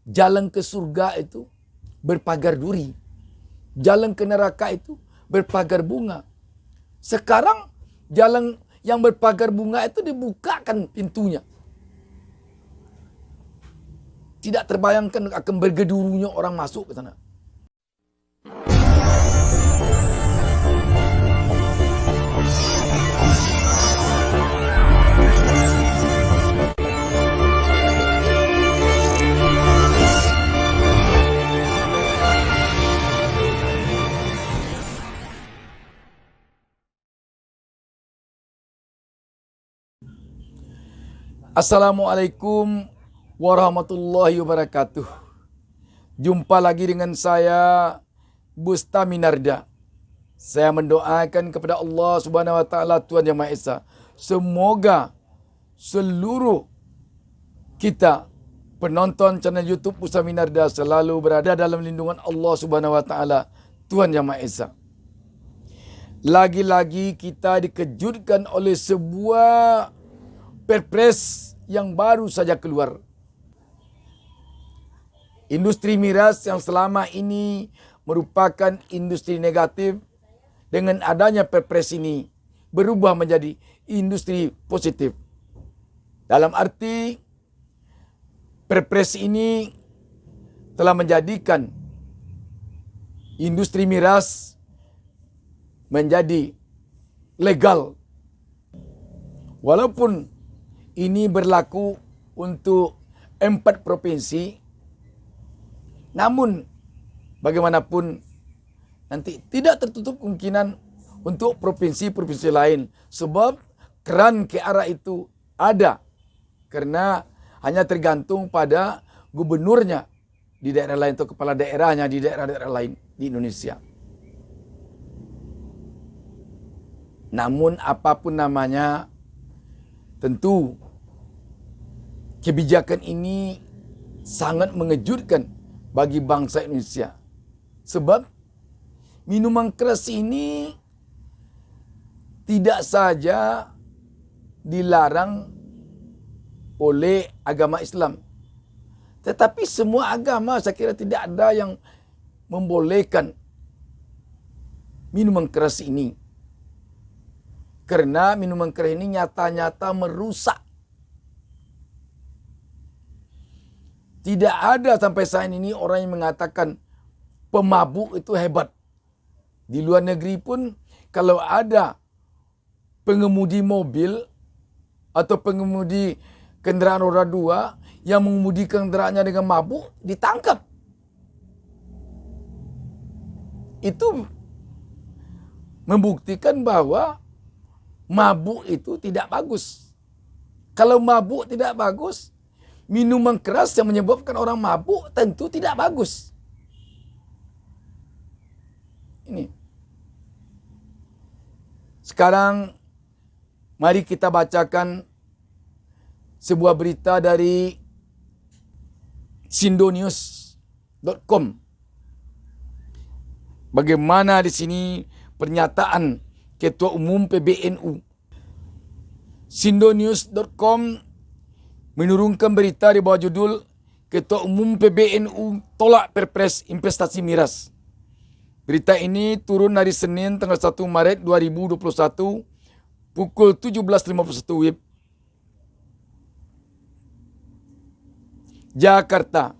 jalan ke surga itu berpagar duri. Jalan ke neraka itu berpagar bunga. Sekarang jalan yang berpagar bunga itu dibukakan pintunya. Tidak terbayangkan akan bergedurunya orang masuk ke sana. Assalamualaikum warahmatullahi wabarakatuh. Jumpa lagi dengan saya, Bustami Narda. Saya mendoakan kepada Allah Subhanahu wa taala, Tuhan Yang Maha Esa, semoga seluruh kita penonton channel YouTube Bustami Narda selalu berada dalam lindungan Allah Subhanahu wa taala, Tuhan Yang Maha Esa. Lagi-lagi kita dikejutkan oleh sebuah Perpres yang baru saja keluar. Industri miras yang selama ini merupakan industri negatif, dengan adanya Perpres ini berubah menjadi industri positif. Dalam arti Perpres ini telah menjadikan industri miras menjadi legal. Walaupun ini berlaku untuk 4 provinsi, namun bagaimanapun nanti tidak tertutup kemungkinan untuk provinsi-provinsi lain, sebab keran ke arah itu ada, karena hanya tergantung pada gubernurnya di daerah lain atau kepala daerahnya di daerah-daerah lain di Indonesia. Namun apapun namanya, tentu kebijakan ini sangat mengejutkan bagi bangsa Indonesia. Sebab minuman keras ini tidak saja dilarang oleh agama Islam, tetapi semua agama saya kira tidak ada yang membolehkan minuman keras ini. Karena minuman keras ini nyata-nyata merusak. Tidak ada sampai saat ini orang yang mengatakan pemabuk itu hebat. Di luar negeri pun kalau ada pengemudi mobil atau pengemudi kendaraan roda 2 yang mengemudi kendaraannya dengan mabuk, ditangkap. Itu membuktikan bahwa mabuk itu tidak bagus. Kalau mabuk tidak bagus, minuman keras yang menyebabkan orang mabuk tentu tidak bagus. Ini. Sekarang mari kita bacakan sebuah berita dari sindonews.com. Bagaimana di sini pernyataan Ketua Umum PBNU. Sindonews.com menurunkan berita di bawah judul Ketua Umum PBNU tolak Perpres investasi miras. Berita ini turun hari Senin tanggal 1 Maret 2021 pukul 17.51 WIB. Jakarta.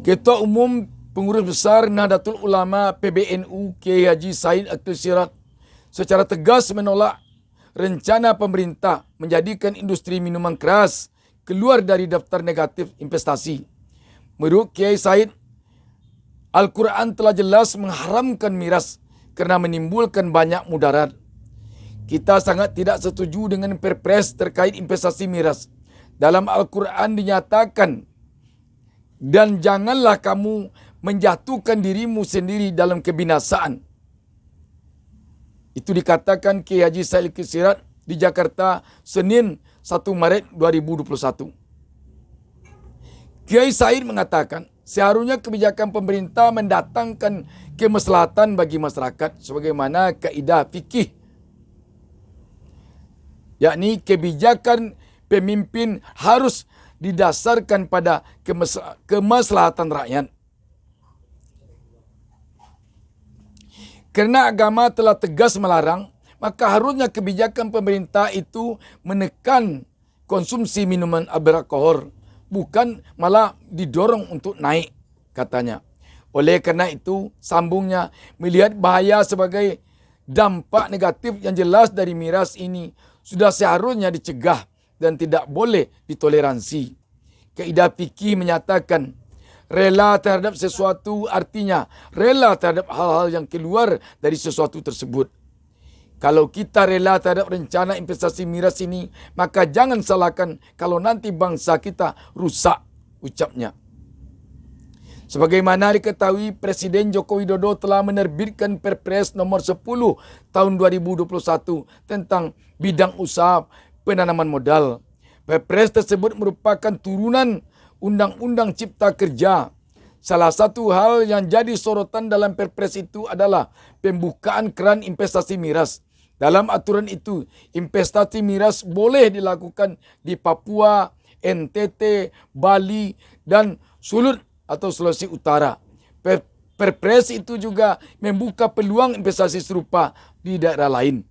Ketua Umum Pengurus Besar Nahdlatul Ulama PBNU Kiai Haji Said Akil Siraj secara tegas menolak rencana pemerintah menjadikan industri minuman keras keluar dari daftar negatif investasi. Menurut Kiai Said, Al-Quran telah jelas mengharamkan miras karena menimbulkan banyak mudarat. Kita sangat tidak setuju dengan Perpres terkait investasi miras. Dalam Al-Quran dinyatakan, dan janganlah kamu menjatuhkan dirimu sendiri dalam kebinasaan. Itu dikatakan Kiai Haji Said Akil Siraj di Jakarta Senin 1 Maret 2021. Kiai Said mengatakan seharusnya kebijakan pemerintah mendatangkan kemaslahatan bagi masyarakat sebagaimana kaidah fikih, yakni kebijakan pemimpin harus didasarkan pada kemaslahatan rakyat. Karena agama telah tegas melarang, maka harusnya kebijakan pemerintah itu menekan konsumsi minuman beralkohol, bukan malah didorong untuk naik, katanya. Oleh karena itu, sambungnya, melihat bahaya sebagai dampak negatif yang jelas dari miras ini sudah seharusnya dicegah dan tidak boleh ditoleransi. Kaidah fikih menyatakan rela terhadap sesuatu artinya rela terhadap hal-hal yang keluar dari sesuatu tersebut. Kalau kita rela terhadap rencana investasi miras ini, maka jangan salahkan kalau nanti bangsa kita rusak, ucapnya. Sebagaimana diketahui, Presiden Joko Widodo telah menerbitkan Perpres nomor 10 tahun 2021 tentang bidang usaha penanaman modal. Perpres tersebut merupakan turunan Undang-Undang Cipta Kerja. Salah satu hal yang jadi sorotan dalam Perpres itu adalah pembukaan keran investasi miras. Dalam aturan itu, investasi miras boleh dilakukan di Papua, NTT, Bali, dan Sulut atau Sulawesi Utara. Perpres itu juga membuka peluang investasi serupa di daerah lain.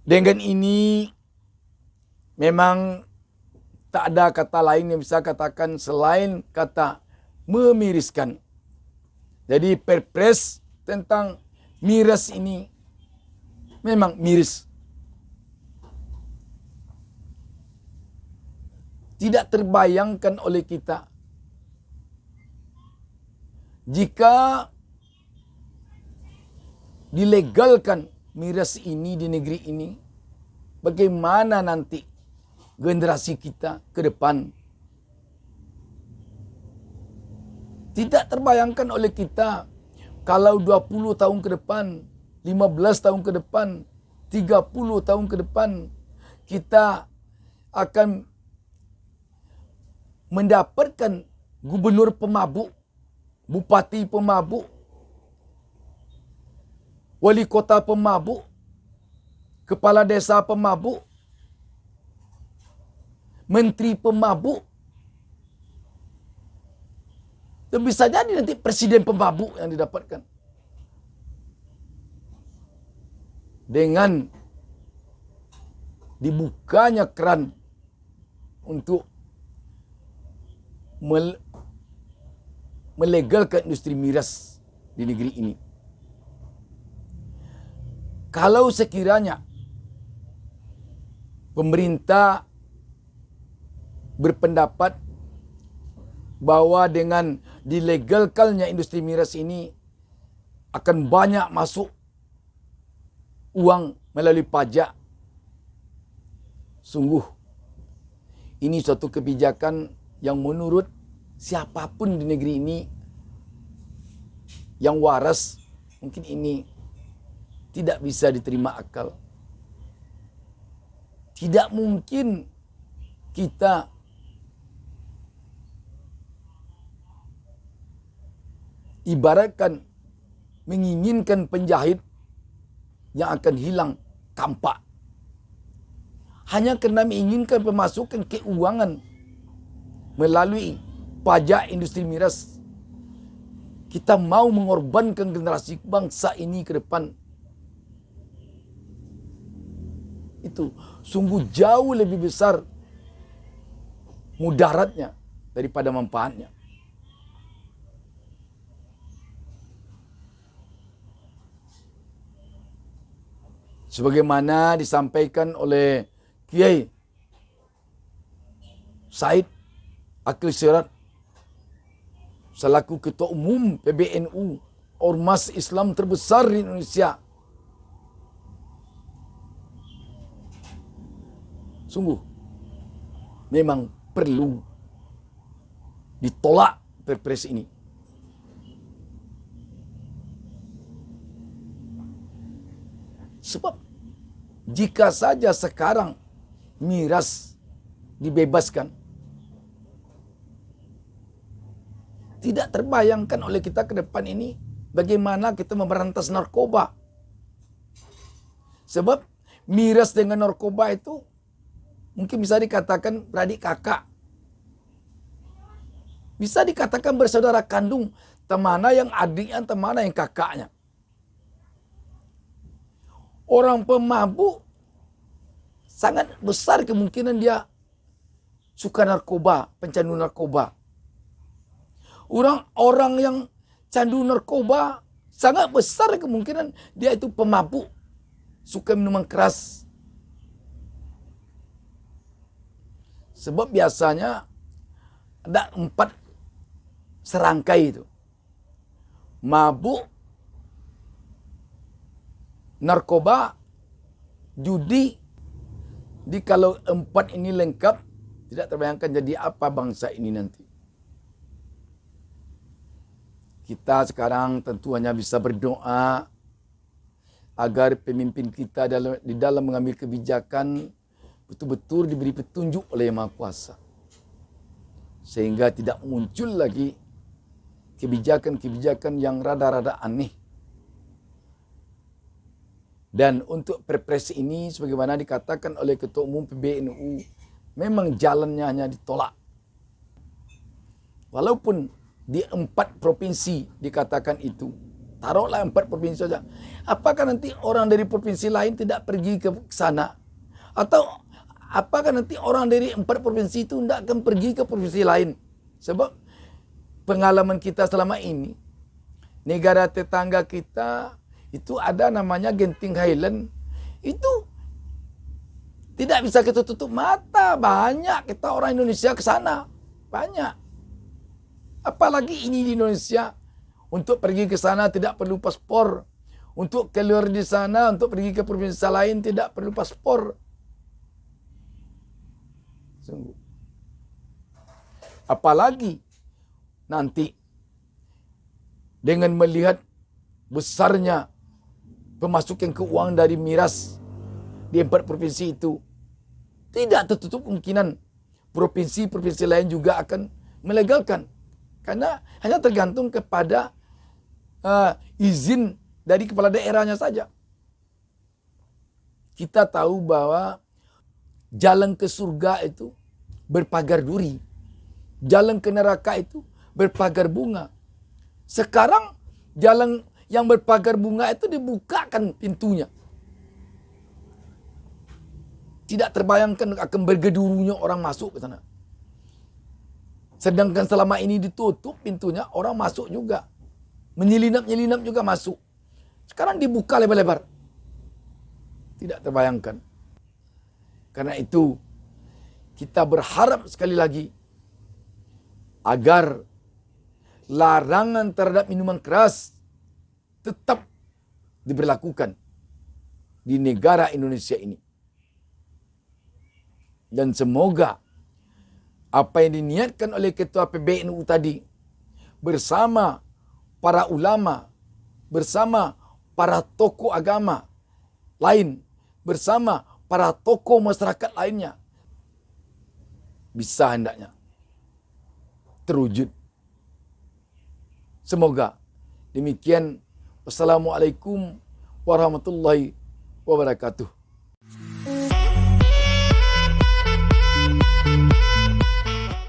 Dengan ini memang tak ada kata lain yang bisa katakan selain kata memiriskan. Jadi Perpres tentang miras ini memang miris. Tidak terbayangkan oleh kita jika dilegalkan miras ini di negeri ini, bagaimana nanti generasi kita ke depan. Tidak terbayangkan oleh kita kalau 20 tahun ke depan, 15 tahun ke depan, 30 tahun ke depan kita akan mendapatkan gubernur pemabuk, bupati pemabuk, wali kota pemabuk, kepala desa pemabuk, menteri pemabuk, dan bisa jadi nanti presiden pemabuk yang didapatkan. Dengan dibukanya keran untuk melegalkan industri miras di negeri ini. Kalau sekiranya pemerintah berpendapat bahwa dengan dilegalkannya industri miras ini akan banyak masuk uang melalui pajak, sungguh ini suatu kebijakan yang menurut siapapun di negeri ini yang waras, mungkin ini tidak bisa diterima akal. Tidak mungkin kita ibaratkan menginginkan penjahit yang akan hilang tampak. Hanya karena menginginkan pemasukan keuangan melalui pajak industri miras, kita mau mengorbankan generasi bangsa ini ke depan. Itu sungguh jauh lebih besar mudaratnya daripada manfaatnya. Sebagaimana disampaikan oleh Kiai Said Akil Siraj selaku Ketua Umum PBNU, ormas Islam terbesar di Indonesia. Sungguh memang perlu ditolak Perpres ini. Sebab jika saja sekarang miras dibebaskan, tidak terbayangkan oleh kita ke depan ini bagaimana kita memberantas narkoba. Sebab miras dengan narkoba itu mungkin bisa dikatakan beradik kakak. Bisa dikatakan bersaudara kandung, temana yang adiknya, temana yang kakaknya. Orang pemabuk sangat besar kemungkinan dia suka narkoba, pencandu narkoba. Orang yang candu narkoba sangat besar kemungkinan dia itu pemabuk, suka minuman keras. Sebab biasanya ada 4 serangkai itu. Mabuk, narkoba, judi. Jadi kalau 4 ini lengkap, tidak terbayangkan jadi apa bangsa ini nanti. Kita sekarang tentu hanya bisa berdoa agar pemimpin kita di dalam mengambil kebijakan betul-betul diberi petunjuk oleh Yang Maha Kuasa. Sehingga tidak muncul lagi kebijakan-kebijakan yang rada-rada aneh. Dan untuk Perpres ini sebagaimana dikatakan oleh Ketua Umum PBNU, memang jalannya hanya ditolak. Walaupun di 4 provinsi dikatakan itu, taruhlah 4 provinsi saja. Apakah nanti orang dari provinsi lain tidak pergi ke sana? Atau apakah nanti orang dari 4 provinsi itu tidak akan pergi ke provinsi lain? Sebab pengalaman kita selama ini, negara tetangga kita itu ada namanya Genting Highland. Itu tidak bisa kita tutup mata. Banyak kita orang Indonesia ke sana. Banyak. Apalagi ini di Indonesia. Untuk pergi ke sana tidak perlu paspor. Untuk keluar di sana, untuk pergi ke provinsi lain tidak perlu paspor. Sungguh. Apalagi nanti dengan melihat besarnya pemasukan keuangan dari miras di 4 provinsi itu, tidak tertutup kemungkinan provinsi-provinsi lain juga akan melegalkan. Karena hanya tergantung kepada izin dari kepala daerahnya saja. Kita tahu bahwa jalan ke surga itu berpagar duri. Jalan ke neraka itu berpagar bunga. Sekarang jalan yang berpagar bunga itu dibukakan pintunya. Tidak terbayangkan akan bergedurunya orang masuk ke sana. Sedangkan selama ini ditutup pintunya, orang masuk juga. Menyelinap-nyelinap juga masuk. Sekarang dibuka lebar-lebar. Tidak terbayangkan. Karena itu, kita berharap sekali lagi agar larangan terhadap minuman keras tetap diberlakukan di negara Indonesia ini. Dan semoga apa yang diniatkan oleh Ketua PBNU tadi bersama para ulama, bersama para tokoh agama lain, bersama para tokoh masyarakat lainnya bisa hendaknya terwujud. Semoga demikian. Wassalamualaikum warahmatullahi wabarakatuh.